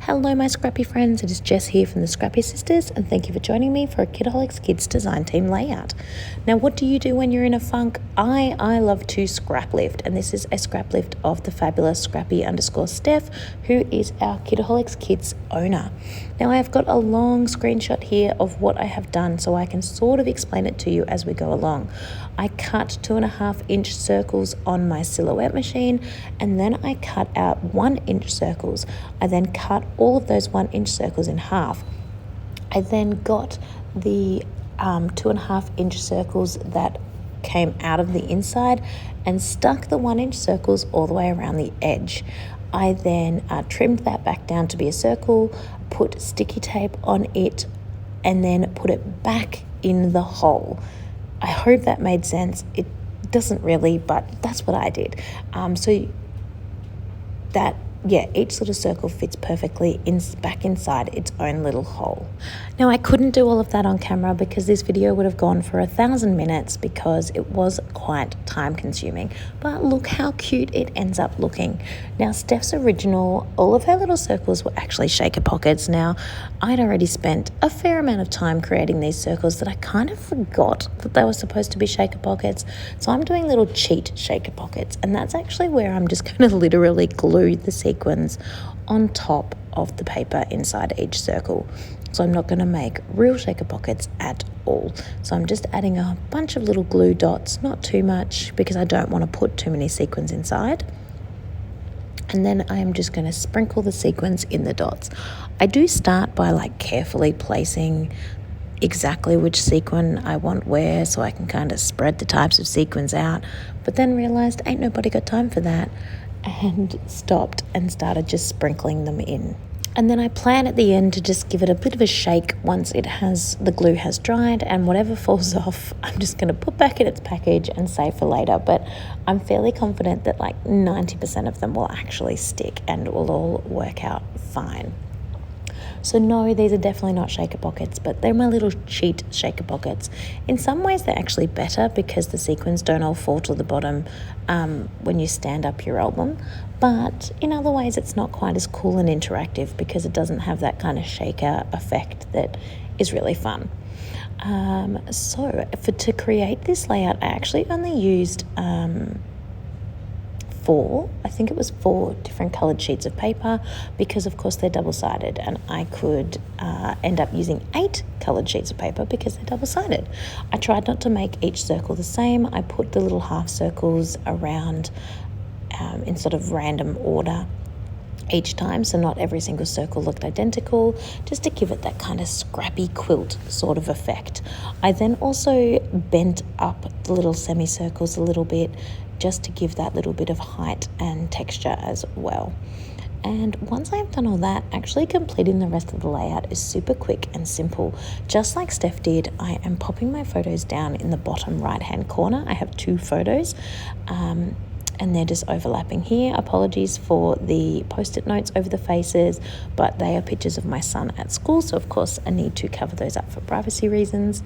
Hello my Scrappy friends, it is Jess here from the Scrappy Sisters and thank you for joining me for a Kitaholic Kits design team layout. Now what do you do when you're in a funk? I love to scrap lift, and this is a scrap lift of the fabulous Scrappy_Steph, who is our Kitaholic Kits owner. Now I have got a long screenshot here of what I have done so I can sort of explain it to you as we go along. I cut 2.5-inch circles on my silhouette machine, and then I cut out 1-inch circles. I then cut all of those 1-inch circles in half. I then got the 2.5-inch circles that came out of the inside and stuck the 1-inch circles all the way around the edge. I then trimmed that back down to be a circle, put sticky tape on it, and then put it back in the hole. I hope that made sense. It doesn't really, but that's what I did. Each little circle fits perfectly back inside its own little hole. Now I couldn't do all of that on camera because this video would have gone for 1,000 minutes because it was quite time consuming. But look how cute it ends up looking. Now Steph's original, all of her little circles were actually shaker pockets. Now I'd already spent a fair amount of time creating these circles that I kind of forgot that they were supposed to be shaker pockets. So I'm doing little cheat shaker pockets, and that's actually where I'm just going to literally glue the sequins on top of the paper inside each circle. So I'm not going to make real shaker pockets at all. So I'm just adding a bunch of little glue dots, not too much because I don't want to put too many sequins inside. And then I am just going to sprinkle the sequins in the dots. I do start by carefully placing exactly which sequin I want where so I can kind of spread the types of sequins out, but then realized ain't nobody got time for that and stopped and started just sprinkling them in. And then I plan at the end to just give it a bit of a shake once the glue has dried, and whatever falls off I'm just going to put back in its package and save for later. But I'm fairly confident that 90% of them will actually stick and it will all work out fine. So no, these are definitely not shaker pockets, but they're my little cheat shaker pockets. In some ways they're actually better because the sequins don't all fall to the bottom when you stand up your album. But in other ways it's not quite as cool and interactive because it doesn't have that kind of shaker effect that is really fun. To create this layout, I actually only used four different colored sheets of paper because of course they're double-sided, and I could end up using 8 colored sheets of paper because they're double-sided. I tried not to make each circle the same. I put the little half circles around in sort of random order each time, so not every single circle looked identical, just to give it that kind of scrappy quilt sort of effect. I then also bent up the little semicircles a little bit just to give that little bit of height and texture as well. And once I've done all that, actually completing the rest of the layout is super quick and simple. Just like Steph did, I am popping my photos down in the bottom right hand corner. I have 2 photos and they're just overlapping here. Apologies for the post-it notes over the faces, but they are pictures of my son at school, so of course I need to cover those up for privacy reasons,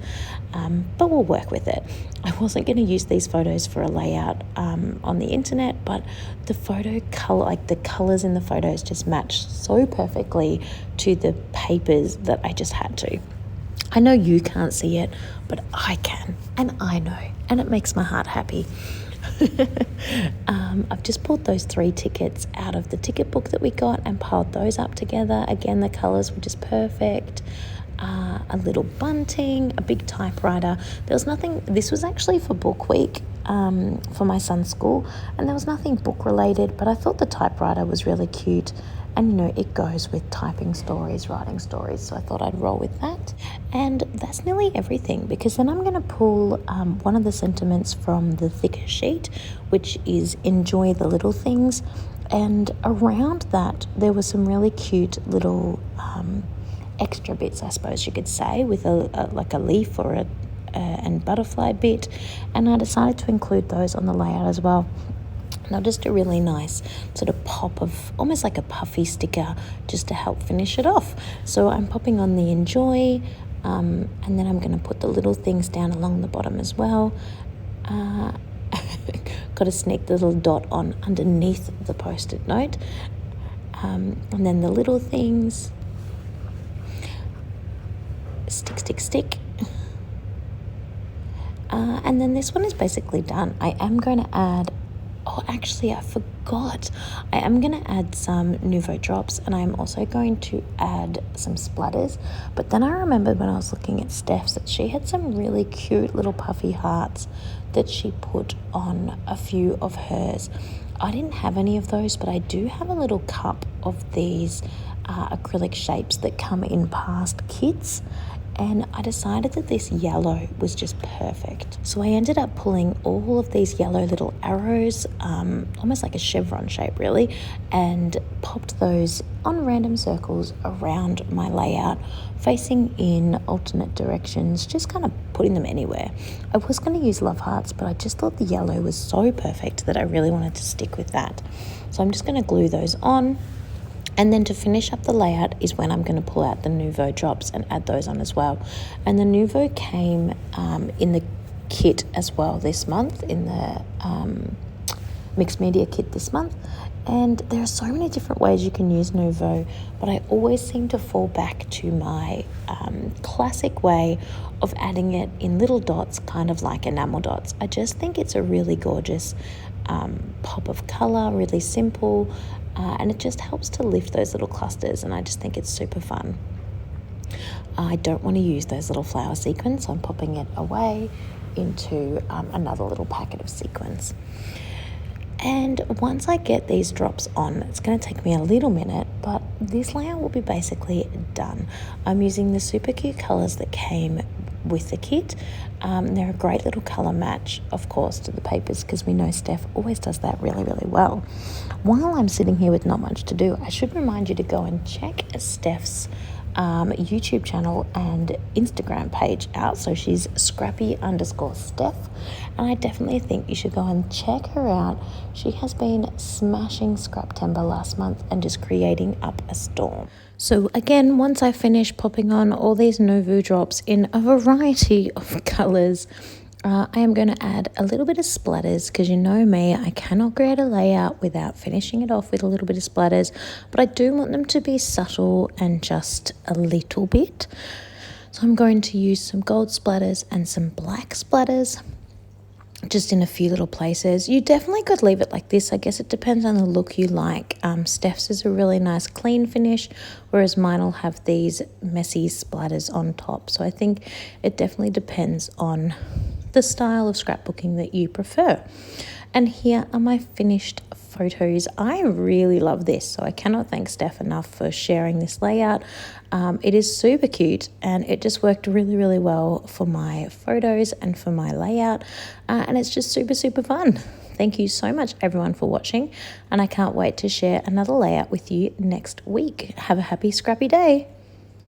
but we'll work with it. I wasn't going to use these photos for a layout on the internet, but the photo color, the colors in the photos just match so perfectly to the papers that I just had to. I know you can't see it, but I can, and I know, and it makes my heart happy. I've just pulled those 3 tickets out of the ticket book that we got and piled those up together. Again, the colours were just perfect. A little bunting, a big typewriter. There was nothing, this was actually for book week for my son's school, and there was nothing book related, but I thought the typewriter was really cute. And it goes with typing stories, writing stories, so I thought I'd roll with that. And that's nearly everything, because then I'm going to pull one of the sentiments from the thicker sheet, which is enjoy the little things. And around that, there were some really cute little extra bits, I suppose you could say, with a leaf or and butterfly bit. And I decided to include those on the layout as well. Now just a really nice sort of pop of almost like a puffy sticker just to help finish it off. So I'm popping on the enjoy, and then I'm going to put the little things down along the bottom as well. Got to sneak the little dot on underneath the post-it note. And then the little things, stick, stick, stick. And then this one is basically done. I am going to add, oh, actually, I forgot. I am going to add some Nouveau drops, and I'm also going to add some splatters. But then I remembered when I was looking at Steph's that she had some really cute little puffy hearts that she put on a few of hers. I didn't have any of those, but I do have a little cup of these acrylic shapes that come in past kits. And I decided that this yellow was just perfect. So I ended up pulling all of these yellow little arrows, almost like a chevron shape really, and popped those on random circles around my layout, facing in alternate directions, just kind of putting them anywhere. I was going to use love hearts, but I just thought the yellow was so perfect that I really wanted to stick with that. So I'm just going to glue those on. And then to finish up the layout is when I'm going to pull out the Nouveau drops and add those on as well. And the Nouveau came in the kit as well this month, in the mixed media kit this month. And there are so many different ways you can use Nouveau, but I always seem to fall back to my classic way of adding it in little dots, kind of like enamel dots. I just think it's a really gorgeous pop of colour, really simple, and it just helps to lift those little clusters, and I just think it's super fun. I don't want to use those little flower sequins, so I'm popping it away into another little packet of sequins. And once I get these drops on, it's going to take me a little minute, but this layout will be basically done. I'm using the super cute colours that came with the kit. They're a great little colour match, of course, to the papers, because we know Steph always does that really, really well. While I'm sitting here with not much to do, I should remind you to go and check Steph's YouTube channel and Instagram page out. So she's Scrappy_Steph, and I definitely think you should go and check her out. She has been smashing Scraptember last month and just creating up a storm. So again, once I finish popping on all these Nouveau drops in a variety of colours, I am going to add a little bit of splatters, because you know me, I cannot create a layout without finishing it off with a little bit of splatters, but I do want them to be subtle and just a little bit. So I'm going to use some gold splatters and some black splatters, just in a few little places. You definitely could leave it like this. I guess it depends on the look you like. Steph's is a really nice clean finish, whereas mine will have these messy splatters on top. So I think it definitely depends on the style of scrapbooking that you prefer. And here are my finished photos. I really love this, so I cannot thank Steph enough for sharing this layout. It is super cute, and it just worked really, really well for my photos and for my layout, and it's just super, super fun. Thank you so much, everyone, for watching, and I can't wait to share another layout with you next week. Have a happy scrappy day.